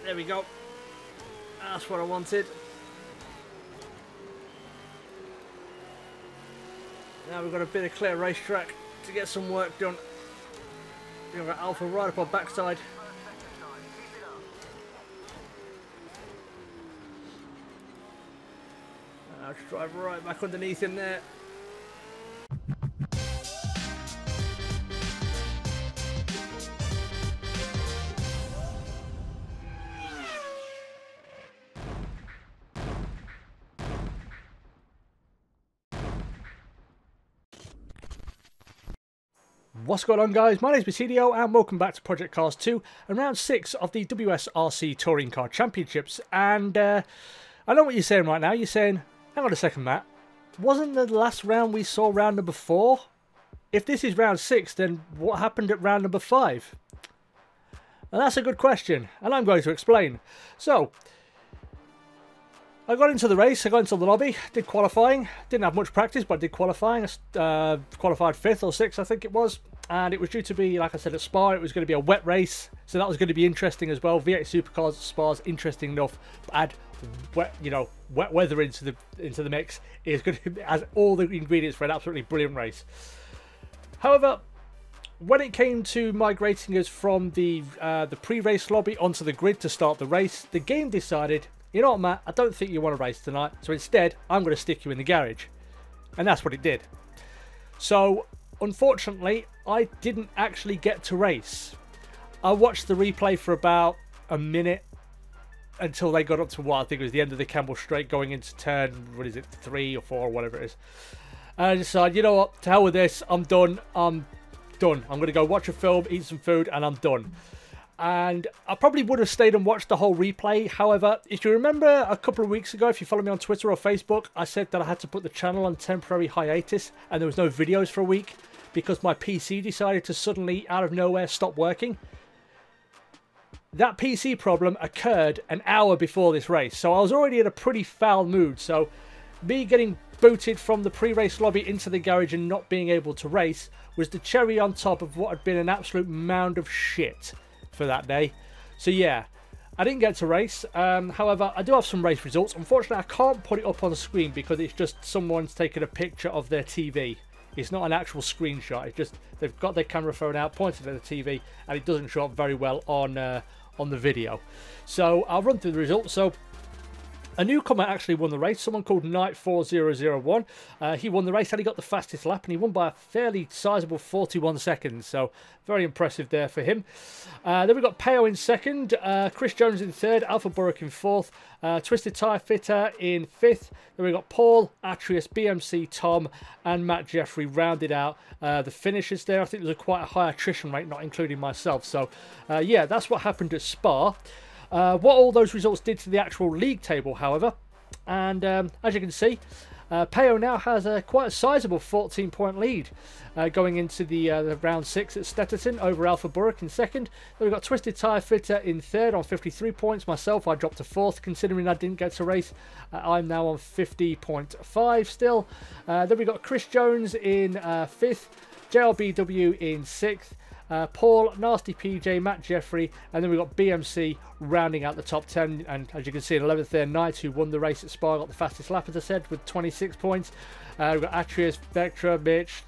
There we go. That's what I wanted. Now we've got a bit of clear racetrack to get some work done. We've got Alpha right up our backside. I'll just drive right back underneath him there. What's going on, guys? My name is Basidio and welcome back to Project Cars 2 and round 6 of the WSRC Touring Car Championships. And I know what you're saying right now. You're saying, hang on a second, Matt. Wasn't the last round we saw round number 4? If this is round 6, then what happened at round number 5? And that's a good question, and I'm going to explain. So, I got into the race, I got into the lobby, did qualifying. Didn't have much practice, but I did qualifying. Qualified 5th or 6th, I think it was. And it was due to be, like I said, at Spa. It was going to be a wet race, so that was going to be interesting as well. V8 Supercars at Spa's interesting enough. Add wet, wet weather into the mix is going to has all the ingredients for an absolutely brilliant race. However, when it came to migrating us from the pre-race lobby onto the grid to start the race, the game decided, you know what, Matt, I don't think you want to race tonight, so instead I'm going to stick you in the garage. And that's what it did. So, unfortunately, I didn't actually get to race. I watched the replay for about a minute until they got up to what I think it was the end of the Campbell Straight going into turn, what is it, 3 or 4 or whatever it is. And I decided, you know what, to hell with this, I'm done. I'm done. I'm going to go watch a film, eat some food, and I'm done. And I probably would have stayed and watched the whole replay. However, if you remember a couple of weeks ago, if you follow me on Twitter or Facebook, I said that I had to put the channel on temporary hiatus and there was no videos for a week because my PC decided to suddenly, out of nowhere, stop working. That PC problem occurred an hour before this race, so I was already in a pretty foul mood. So me getting booted from the pre-race lobby into the garage and not being able to race was the cherry on top of what had been an absolute mound of shit for that day. So yeah, I didn't get to race. However, I do have some race results. Unfortunately, I can't put it up on the screen because it's just someone's taken a picture of their TV. It's not an actual screenshot. It's just they've got their camera phone out, pointed at the TV, and it doesn't show up very well on the video. So I'll run through the results. So a newcomer actually won the race, someone called Knight4001. He won the race and he got the fastest lap, and he won by a fairly sizable 41 seconds. So very impressive there for him. Then we got Peo in 2nd, Chris Jones in 3rd, Alpha Burrock in 4th, Twisted Tyre Fitter in 5th. Then we got Paul, Atreus, BMC, Tom, and Matt Jeffrey rounded out the finishers there. I think there's quite a high attrition rate, not including myself. So yeah, that's what happened at Spa. What all those results did to the actual league table, however, and as you can see, Peo now has quite a sizable 14-point lead going into the round 6 at Snetterton over Alpha Burrock in 2nd. Then we've got Twisted Tyre Fitter in 3rd on 53 points. Myself, I dropped to 4th, considering I didn't get to race. I'm now on 50.5 still. Then we've got Chris Jones in 5th, JLBW in 6th. Paul, Nasty PJ, Matt Jeffrey, and then we've got BMC rounding out the top 10. And as you can see, in 11th there, Knight, who won the race at Spa, got the fastest lap, as I said, with 26 points. We've got Atreus, Vectra, Mitch,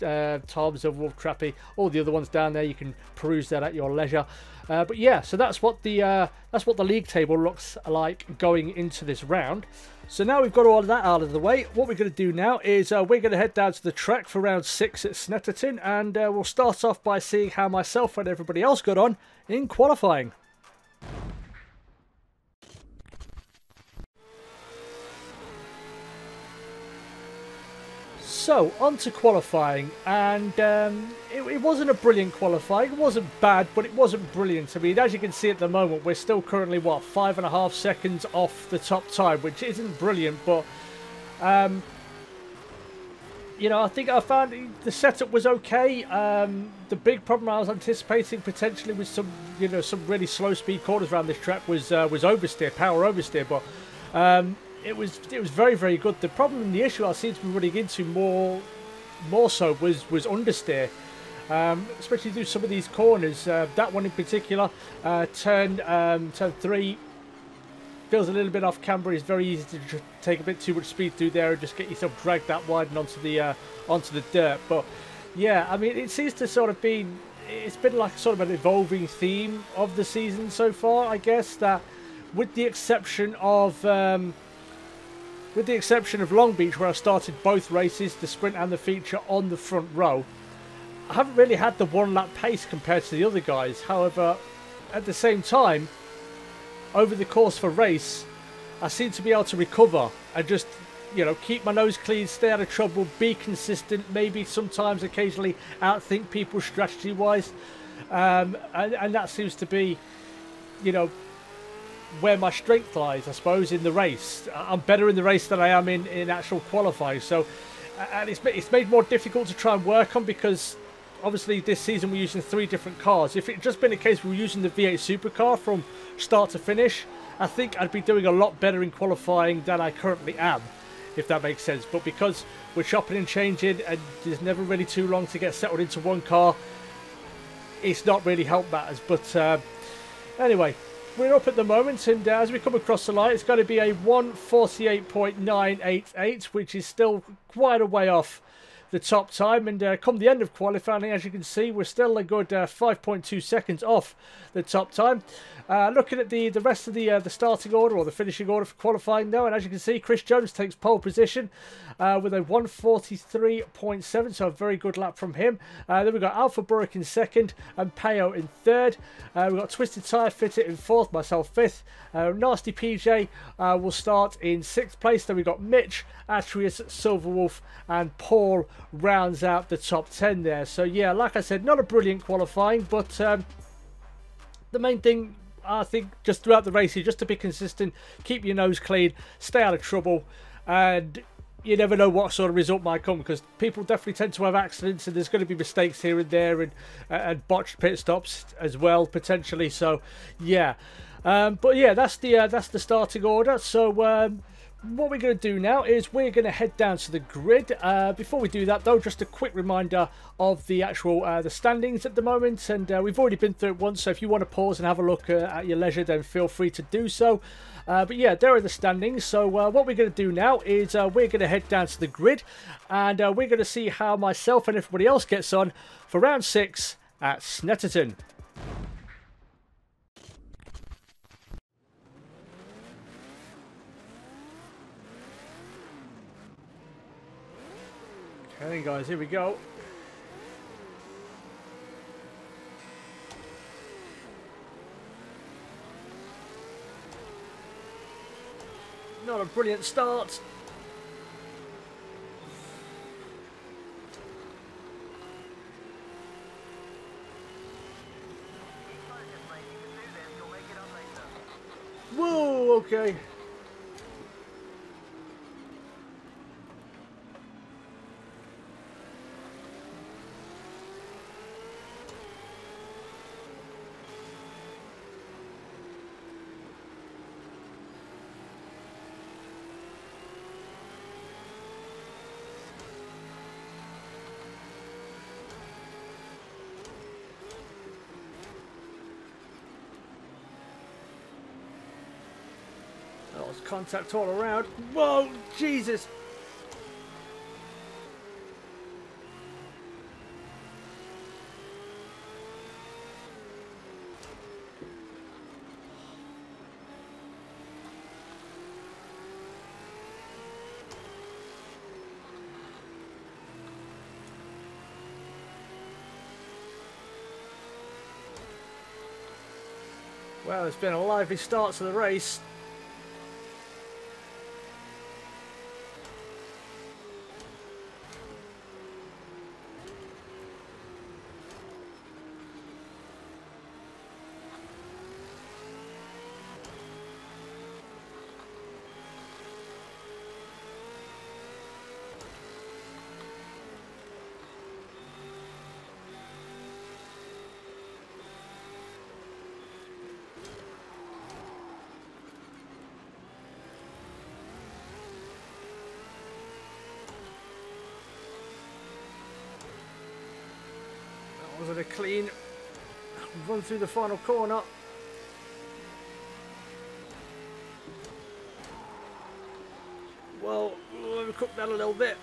Tom, Wolf, Trappy, all the other ones down there. You can peruse that at your leisure. But yeah, so that's what the league table looks like going into this round. So now we've got all of that out of the way, what we're going to do now is we're going to head down to the track for round 6 at Snetterton, and we'll start off by seeing how myself and everybody else got on in qualifying. So, on to qualifying, and it wasn't a brilliant qualifying. It wasn't bad, but it wasn't brilliant. I mean, as you can see at the moment, we're still currently, what, 5.5 seconds off the top time, which isn't brilliant, but, you know, I think I found the setup was okay. The big problem I was anticipating potentially with some, you know, some really slow speed corners around this track was oversteer, power oversteer, but it was very, very good. The problem and the issue I seem to be running into more so was understeer, especially through some of these corners. That one in particular, turn 3, feels a little bit off camber. It's very easy to take a bit too much speed through there and just get yourself dragged that wide and onto the dirt. But yeah, I mean, it seems to sort of be, it's been like sort of an evolving theme of the season so far, I guess, that with the exception of Long Beach, where I started both races, the sprint and the feature, on the front row, I haven't really had the one lap pace compared to the other guys. However, at the same time, over the course of a race, I seem to be able to recover and just, you know, keep my nose clean, stay out of trouble, be consistent, maybe sometimes occasionally outthink people strategy wise, and that seems to be, you know, where my strength lies, I suppose, in the race. I'm better in the race than I am in actual qualifying. So, and it's made more difficult to try and work on, because obviously this season we're using 3 different cars. If it had just been a case we were using the V8 supercar from start to finish, I think I'd be doing a lot better in qualifying than I currently am, if that makes sense. But because we're chopping and changing and there's never really too long to get settled into one car, it's not really helped matters. But anyway, we're up at the moment, and as we come across the line, it's going to be a 1:48.988, which is still quite a way off the top time. And come the end of qualifying, as you can see, we're still a good 5.2 seconds off the top time. Looking at the rest of the starting order, or the finishing order for qualifying now, and as you can see, Chris Jones takes pole position with a 1:43.7, so a very good lap from him. Then we've got Alpha Burrick in second and Peo in third. We've got Twisted Tyre Fitter in fourth, myself fifth. Nasty PJ will start in sixth place. Then we've got Mitch, Atreus, Silverwolf and Paul rounds out the top 10 there. So yeah, like I said, not a brilliant qualifying, but the main thing, I think, just throughout the race is just to be consistent, keep your nose clean, stay out of trouble, and you never know what sort of result might come, because people definitely tend to have accidents, and there's going to be mistakes here and there, and botched pit stops as well potentially. So yeah, but yeah, that's the starting order. So what we're going to do now is we're going to head down to the grid. Before we do that though, just a quick reminder of the actual the standings at the moment, and we've already been through it once, so if you want to pause and have a look at your leisure, then feel free to do so. But yeah, there are the standings. So what we're going to do now is we're going to head down to the grid, and we're going to see how myself and everybody else gets on for round 6 at Snetterton. Okay guys, here we go. Not a brilliant start. Whoa, okay. Oh, there's contact all around. Whoa, Jesus. Well, it's been a lively start to the race. Was it a clean run through the final corner? Well, we'll cook that a little bit.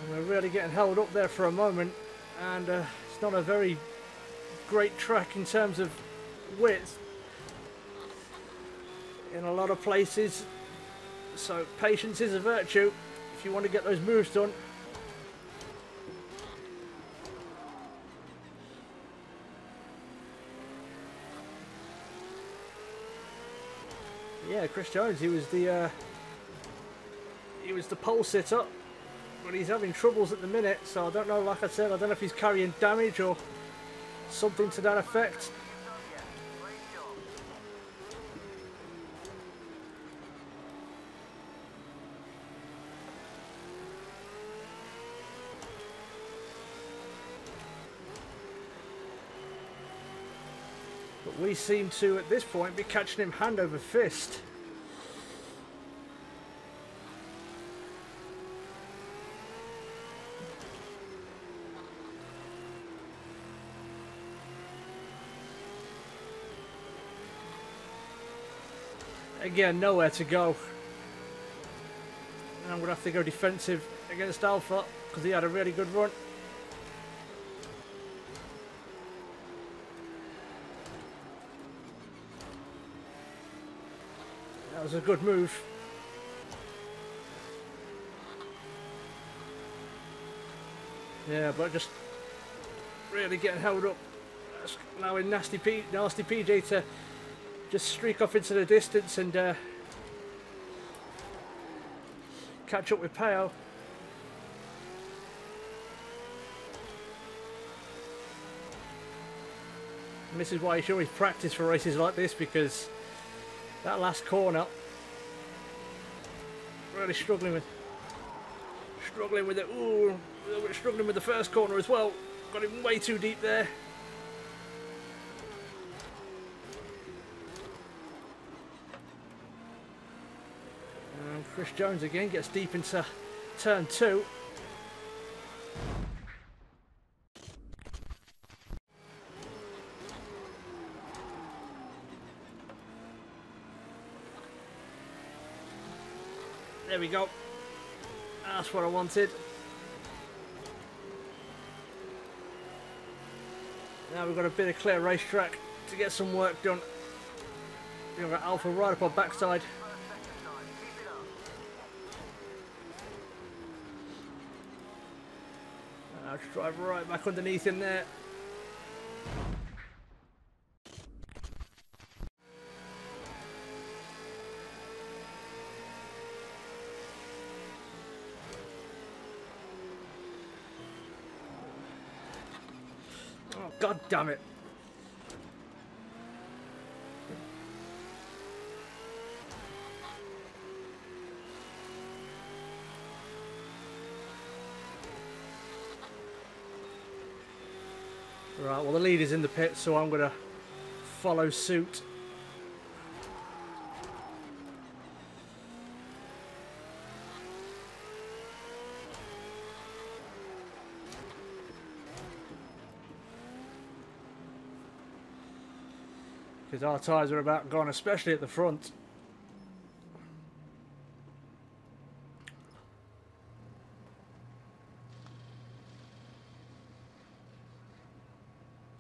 And we're really getting held up there for a moment, and it's not a very great track in terms of width in a lot of places, so patience is a virtue if you want to get those moves done. Yeah, Chris Jones, he was the pole sitter, but he's having troubles at the minute, so I don't know, like I said, I don't know if he's carrying damage or something to that effect. But we seem to, at this point, be catching him hand over fist. Again, nowhere to go. And I'm going to have to go defensive against Alpha because he had a really good run. That was a good move. Yeah, but just really getting held up. Just allowing Nasty PJ to just streak off into the distance and catch up with Peo. And this is why you should always practice for races like this, because that last corner, really struggling with it. Ooh, a little bit struggling with the first corner as well. Got him way too deep there. And Chris Jones again gets deep into turn 2. There we go. That's what I wanted. Now we've got a bit of clear racetrack to get some work done. We've got Alpha right up our backside. I'll just drive right back underneath him there. Oh, God damn it. Right, well the lead is in the pit, so I'm going to follow suit. Because our tyres are about gone, especially at the front.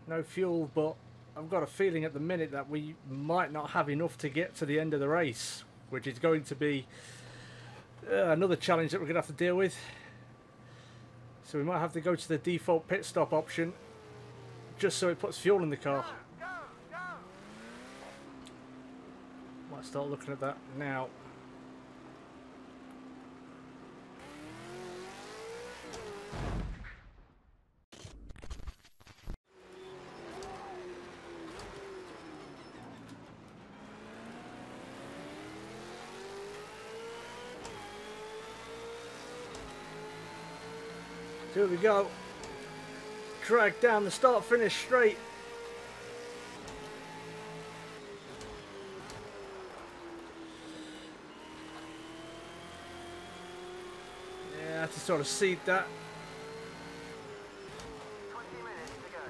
No fuel, but I've got a feeling at the minute that we might not have enough to get to the end of the race, which is going to be another challenge that we're going to have to deal with. So we might have to go to the default pit stop option just so it puts fuel in the car. Might start looking at that now. Here we go. Drag down the start finish straight. Yeah, I have to sort of seed that. 20 minutes to go.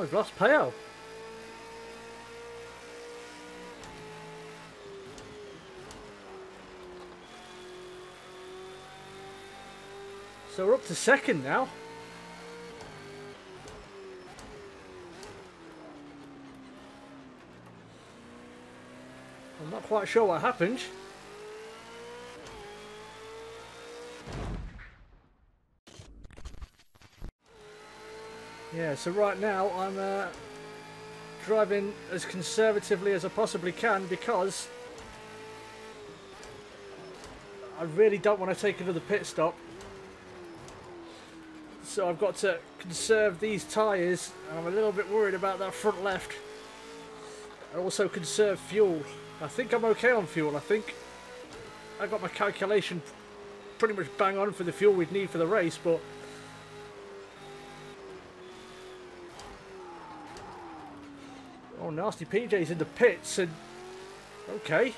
Oh, we've lost Peo. So we're up to second now. I'm not quite sure what happened. Yeah, so right now I'm driving as conservatively as I possibly can because I really don't want to take another pit stop. So I've got to conserve these tyres, and I'm a little bit worried about that front left. And also conserve fuel. I think I'm okay on fuel. I think I got my calculation pretty much bang on for the fuel we'd need for the race, but oh, nasty PJ's in the pits, and okay.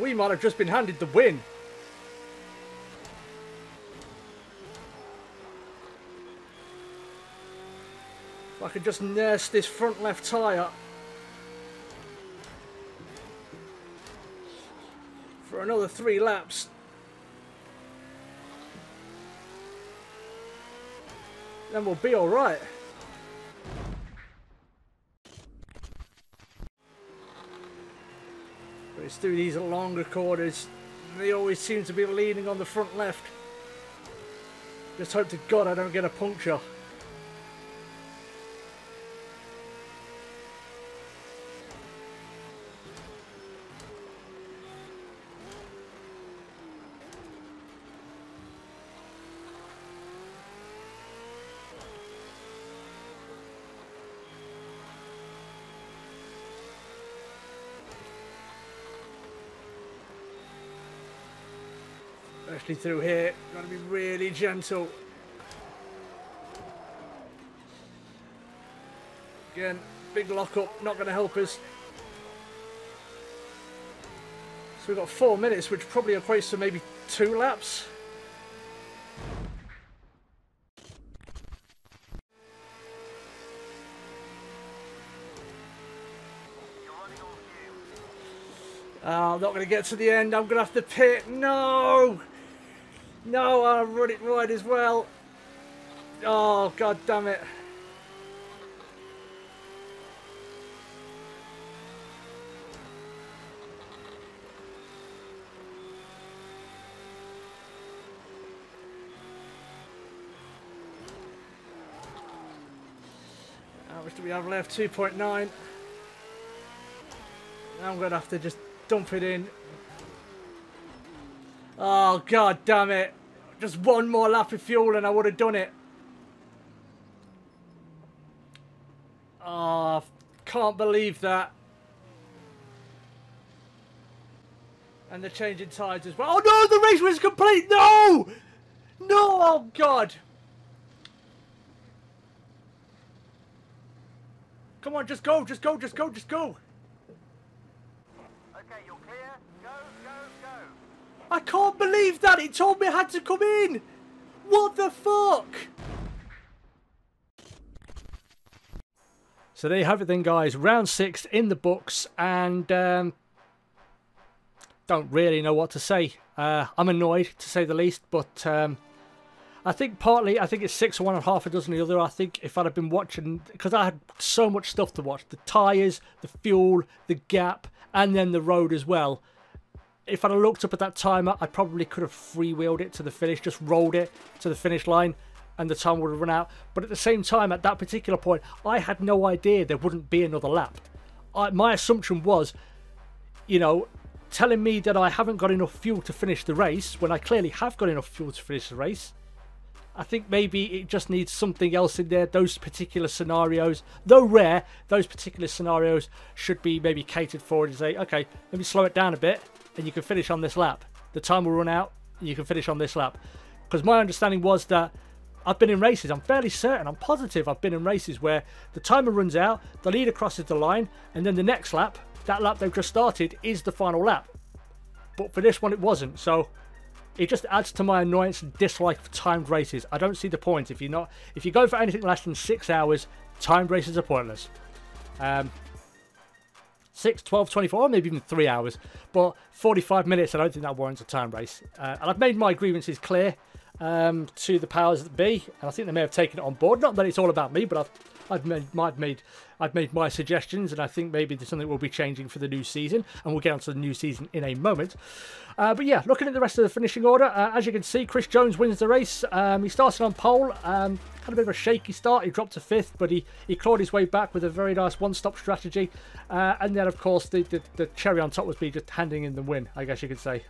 We might have just been handed the win. If I could just nurse this front left tyre for another 3 laps. Then we'll be alright. But it's through these longer corners. They always seem to be leaning on the front left. Just hope to God I don't get a puncture. Especially through here, got to be really gentle. Again, big lockup, not going to help us. So we've got 4 minutes, which probably equates to maybe 2 laps. Oh, I'm not going to get to the end. I'm going to have to pit. No! No, I'll run it wide as well. Oh, God damn it. How much do we have left? 2.9. Now I'm going to have to just dump it in. Oh, God damn it. Just one more lap of fuel and I would have done it. Oh, can't believe that. And the changing tyres as well. Oh, no, the race was complete. No! No, oh, God. Come on, just go, just go, just go, just go. Okay, you're clear. Go, go, go. I can't believe that! It told me I had to come in! What the fuck? So there you have it then, guys. Round 6 in the books, and don't really know what to say. I'm annoyed, to say the least, but I think partly, I think it's 6 of one and half a dozen the other. I think if I'd have been watching, because I had so much stuff to watch, the tyres, the fuel, the gap, and then the road as well. If I'd have looked up at that timer, I probably could have freewheeled it to the finish, just rolled it to the finish line, and the time would have run out. But at the same time, at that particular point, I had no idea there wouldn't be another lap. My assumption was, you know, telling me that I haven't got enough fuel to finish the race, when I clearly have got enough fuel to finish the race. I think maybe it just needs something else in there. Those particular scenarios, though rare, those particular scenarios should be maybe catered for and say, okay, let me slow it down a bit and you can finish on this lap. The time will run out and you can finish on this lap. Because my understanding was that I've been in races, I'm fairly certain, I'm positive I've been in races where the timer runs out, the leader crosses the line, and then the next lap, that lap they've just started, is the final lap. But for this one it wasn't, so it just adds to my annoyance and dislike for timed races. I don't see the point. If you go for anything less than 6 hours, timed races are pointless. 6, 12, 24, or maybe even 3 hours. But 45 minutes, I don't think that warrants a time race. And I've made my grievances clear to the powers that be, and I think they may have taken it on board. Not that it's all about me, but I've made my suggestions, and I think maybe there's something we'll be changing for the new season, and we'll get onto the new season in a moment. But yeah, looking at the rest of the finishing order, as you can see, Chris Jones wins the race. He started on pole, had a bit of a shaky start. He dropped to 5th, but he clawed his way back with a very nice one-stop strategy. And then, of course, the cherry on top was me just handing in the win, I guess you could say.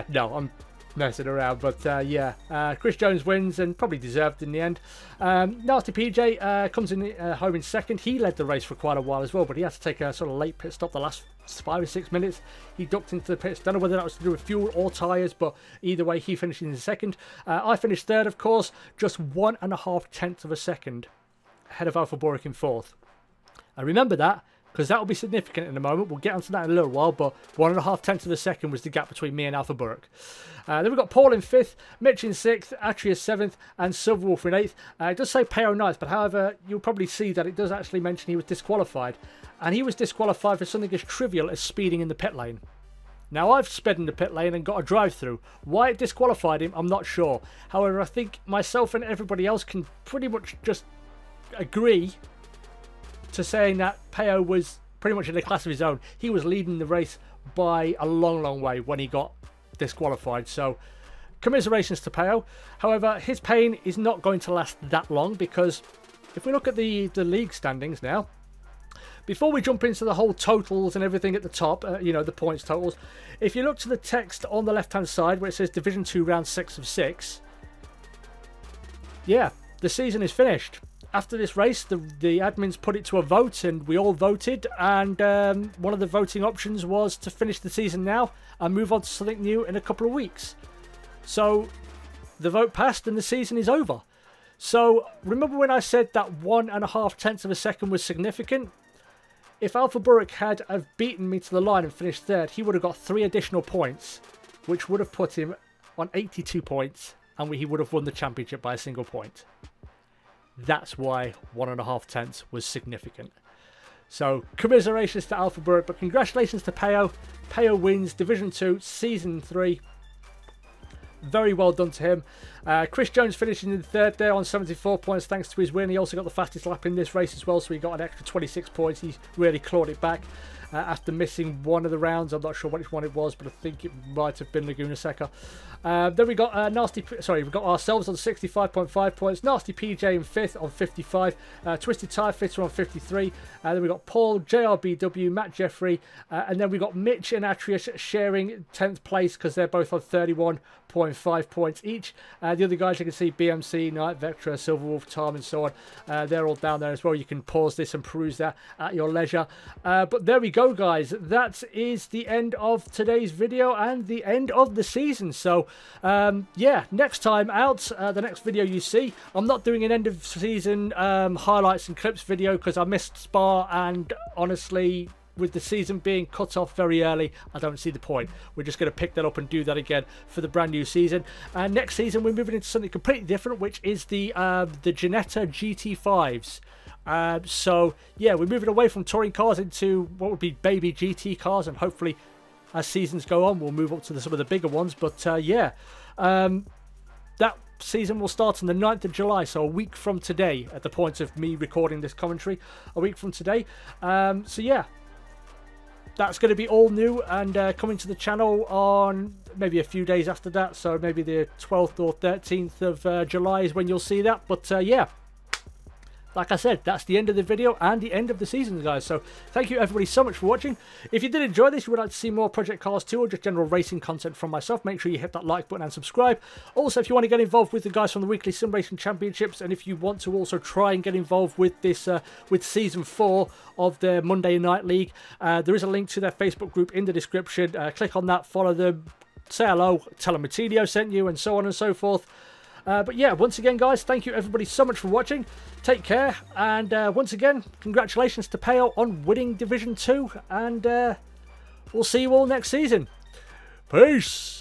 No, I'm messing around, but yeah, Chris Jones wins, and probably deserved in the end. Nasty PJ comes in home in 2nd. He led the race for quite a while as well, but he had to take a sort of late pit stop the last 5 or 6 minutes. He ducked into the pits. Don't know whether that was to do with fuel or tyres, but either way, he finished in 2nd. I finished 3rd, of course, just 1.5 tenths of a second ahead of Alpha Boric in 4th. I remember that, because that will be significant in a moment. We'll get onto that in a little while, but 1.5 tenths of a second was the gap between me and Alpha Boric. Then we've got Paul in 5th, Mitch in 6th, Atreus 7th, and Silverwolf in 8th. It does say Peo 9th, but however, you'll probably see that it does actually mention he was disqualified. And he was disqualified for something as trivial as speeding in the pit lane. Now, I've sped in the pit lane and got a drive-through. Why it disqualified him, I'm not sure. However, I think myself and everybody else can pretty much just agree to saying that Peo was pretty much in a class of his own. He was leading the race by a long, long way when he got disqualified. So, commiserations to Peo. However, his pain is not going to last that long, because if we look at the league standings now, before we jump into the whole totals and everything at the top, you know, the points totals, if you look to the text on the left-hand side where it says Division 2 Round 6 of 6, yeah, the season is finished. After this race, the admins put it to a vote, and we all voted, and one of the voting options was to finish the season now and move on to something new in a couple of weeks. So the vote passed and the season is over. So remember when I said that 1.5 tenths of a second was significant? If Alpha Boric had have beaten me to the line and finished 3rd, he would have got 3 additional points, which would have put him on 82 points, and he would have won the championship by a single point. That's why 1.5 tenths was significant. So, commiserations to Alpha Boric, but congratulations to Peo. Peo wins Division 2, Season 3. Very well done to him. Chris Jones finishing in 3rd there on 74 points thanks to his win. He also got the fastest lap in this race as well, so he got an extra 26 points. He really clawed it back after missing one of the rounds. I'm not sure which one it was, but I think it might have been Laguna Seca. Then we got we've got ourselves on 65.5 points. Nasty PJ in 5th on 55. Twisted Tire Fitter on 53. Then we got Paul, JRBW, Matt Jeffrey, and then we got Mitch and Atreus sharing 10th place because they're both on 31.5 points each. The other guys you can see, BMC, Night Vectra, Silverwolf, Tom, and so on. They're all down there as well. You can pause this and peruse that at your leisure. But there we go, guys. That is the end of today's video and the end of the season. So yeah, next time out, the next video you see, I'm not doing an end of season highlights and clips video because I missed Spa, and honestly, with the season being cut off very early, I don't see the point. We're just going to pick that up and do that again for the brand new season. And next season we're moving into something completely different, which is the Ginetta GT5s. So yeah, we're moving away from touring cars into what would be baby GT cars, and hopefully as seasons go on we'll move up to some of the bigger ones. But yeah, that season will start on the 9th of July, so a week from today at the point of me recording this commentary, a week from today. So yeah, that's going to be all new and coming to the channel on maybe a few days after that, so maybe the 12th or 13th of July is when you'll see that. But yeah, like I said, that's the end of the video and the end of the season, guys. So thank you everybody so much for watching. If you did enjoy this, you would like to see more Project Cars 2 or just general racing content from myself, make sure you hit that like button and subscribe. Also, if you want to get involved with the guys from the weekly sim racing championships, and if you want to also try and get involved with this with season 4 of the Monday Night League, there is a link to their Facebook group in the description. Click on that, follow them, say hello, tell them Matinio sent you, and so on and so forth. But yeah, once again, guys, thank you everybody so much for watching. Take care, and once again, congratulations to Peo on winning Division 2, and we'll see you all next season. Peace!